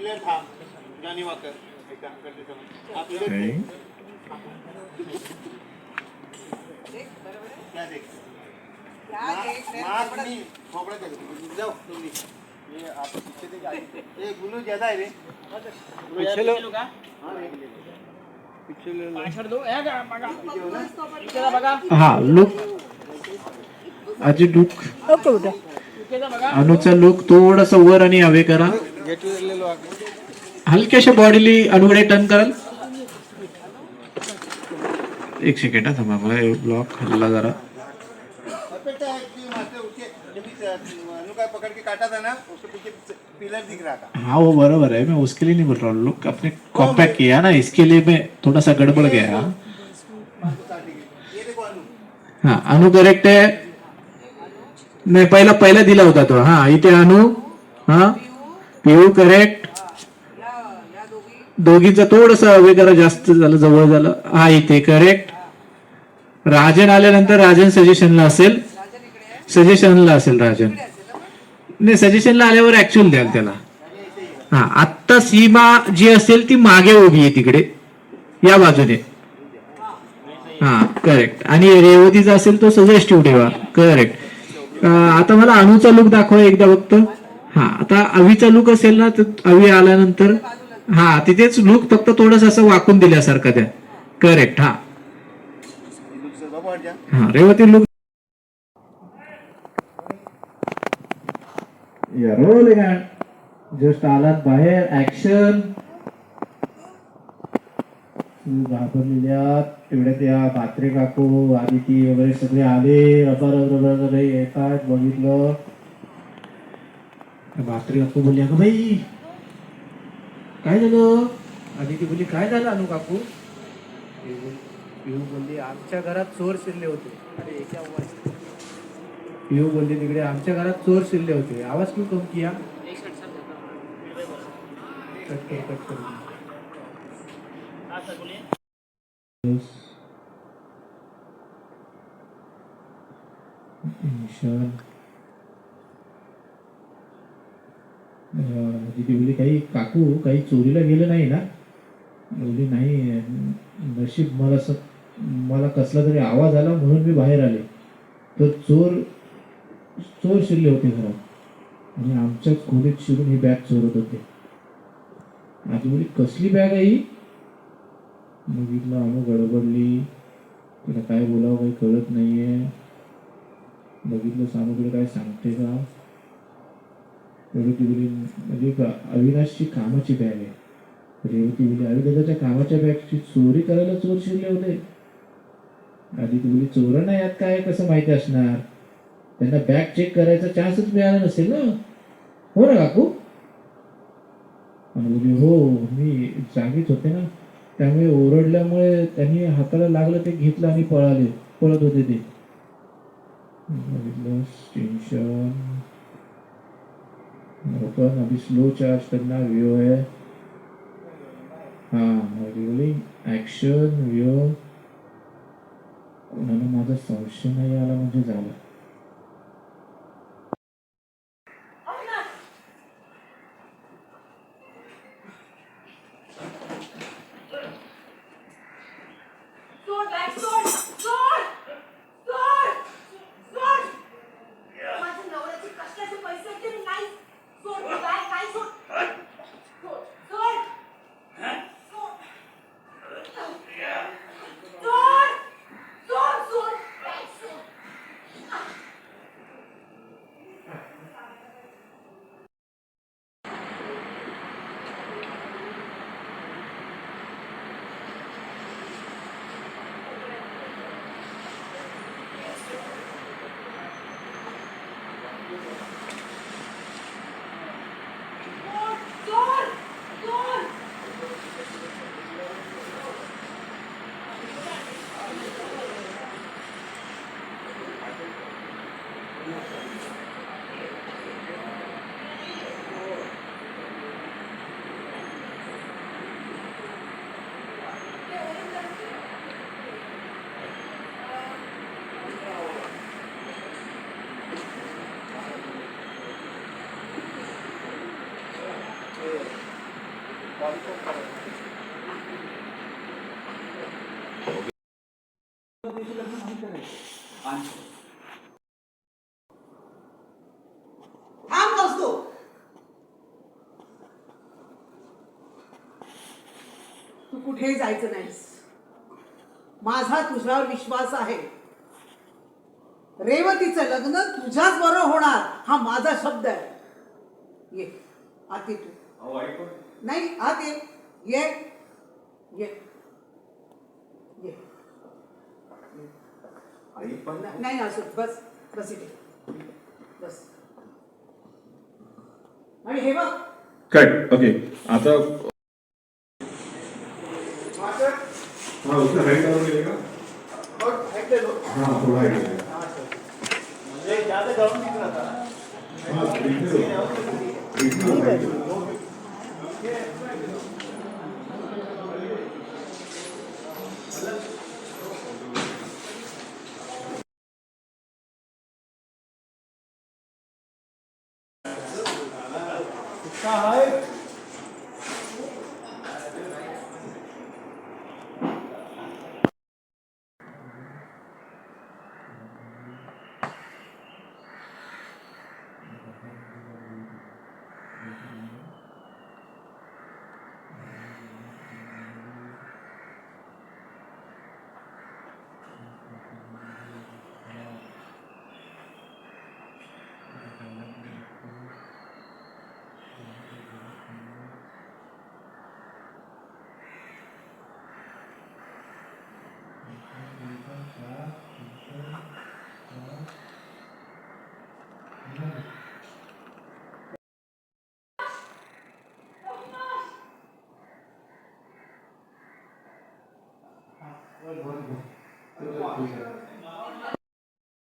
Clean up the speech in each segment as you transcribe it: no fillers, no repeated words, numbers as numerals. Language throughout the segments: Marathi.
पिलर था जानी वाकर करते समय आप पिलर क्या देख मास्क नहीं खोपड़ा जाओ तुम ये आप पीछे देख ये गुलू ज्यादा है रे पीछे लो हां पीछे लो पाछड़ दो है का बघा हां लुक आजी लुक ओके बेटा अनुचा लुक थोडासा वर आणि हवे करा हलक्याशा बॉडीली अनुकडे टर्न कराल एक सेकंड हा थांबा मला ब्लॉक हल्ला जरा पकड़ के काटा था ना उसके पीछे पिलर दिख रहा था हाँ वो बराबर है मैं उसके लिए नहीं बोल रहा हूँ लुक अपने कॉम्पैक्ट किया ना इसके लिए मैं थोड़ा सा गड़बड़ गया हाँ अनु करेक्ट है नाही पहिला दिला होता तो हाँ इथे अनु हाँ पियू करेक्ट दोघींचा थोडंसं वगैरे जास्त झालं जवळ झालं हा इथे करेक्ट राजन आल्यानंतर राजन सजेशनला असेल राजन नाही सजेशनला आल्यावर ऍक्च्युअल द्याल त्याला हा आत्ता सीमा जी असेल ती मागे उभी आहे तिकडे या बाजूने हा करेक्ट आणि रेवतीचा असेल तो सजेस्टिव्ह ठेवा करेक्ट आता मला अणूचा लुक दाखवा एकदा फक्त हा आता अवीचा लुक असेल ना तर अवी आल्यानंतर हा तिथेच लुक फक्त थोडस असं वाकून दिल्यासारखं द्या करेक्ट हा हा रेवती लुक रोल जस्ट आलात बाहेर ऍक्शन घाबरलेल्या तेवढ्या त्या म्हात्रे काकू आदिती वगैरे सगळे आले रबर येतात बघितलं म्हात्रे काकू बोलली अगं बाई काय झालं आदिती बोलली काय झालं अनु काकू पिऊ बोलली आमच्या घरात चोर शिरले होते अरे पिऊ बोलली तिकडे आमच्या घरात चोर शिरले होते आवाज क्यों कम किया कट तिथे बोलली काही काकू काही चोरीला गेलं नाही ना बोलली नाही नशीब मला कसला तरी आवाज आला म्हणून मी बाहेर आले तर चोर शिरले होते घरात आणि आमच्याच खोलीत शिरून ही बॅग चोरत होते आजी बोली कसली बॅग आहे बघितलं अनु गडबडली तिला काय बोलावं काही कळत नाहीये बघितलं सानूकडे काय सांगते का रेवती बोली म्हणजे अविनाशची कामाची बॅग आहे रेवती बोली अविनाशाच्या कामाच्या बॅगची चोरी करायला चोर शिरले होते आदिती बोली चोर नाही यात काय कसं माहिती असणार त्यांना बॅग चेक करायचा चान्सच मिळाला नसेल ना हो ना काकू आणि बोली हो मी जागीच होते ना त्यामुळे ओरडल्यामुळे त्यांनी हाताला लागलं ते घेतलं आणि पळत होते ते टेंशन ओपन अभी स्लो चार्ज करना व्यू है हाँ रोलिंग ऍक्शन व्यू कोणाला माझा संशय नाही आला म्हणजे झालं थांब असतो. तू कुठेही जायचं नाहीस. माझा तुझ्यावर विश्वास आहे. रेवतीचं लग्न तुझ्याच बरोबर होणार हा माझा शब्द आहे. ये आत ये तू. नाही आत ये. ये ये ये. नाही असं बस बस इथे बस. आणि हे बघ कट. ओके आता हाँ उसका हाइट और मिलेगा. हाँ थोड़ा हाइट मिलेगा. मुझे ज़्यादा ग्राउंड दिख रहा था. हाँ इसका हाइट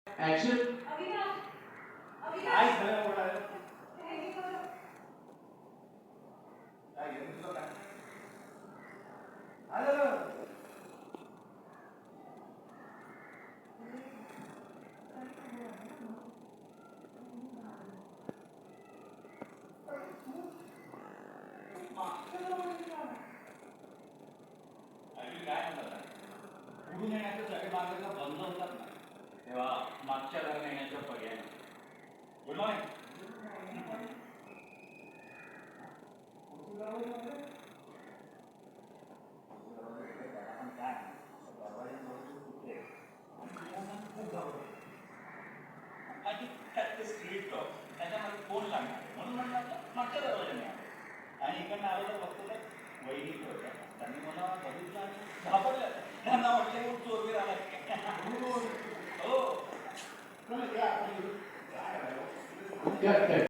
एक्शन. काय खरं बोलायला. पुढून येण्याचे सगळे मार्ग बंद होतात ना तेव्हा मागच्या घराने येण्याचा पर्याय नाही. Good morning. स्ट्रीट टॉक त्याच्यामध्ये फोन लागणार म्हणून म्हणलं मागच्या दरवाजाने आणि इकडनं आलं तर फक्त ते वैदिक होत्या. त्यांनी मला बघितलं आणि घाबरलं. त्यांना वाटलं चोरवीर आला. हो.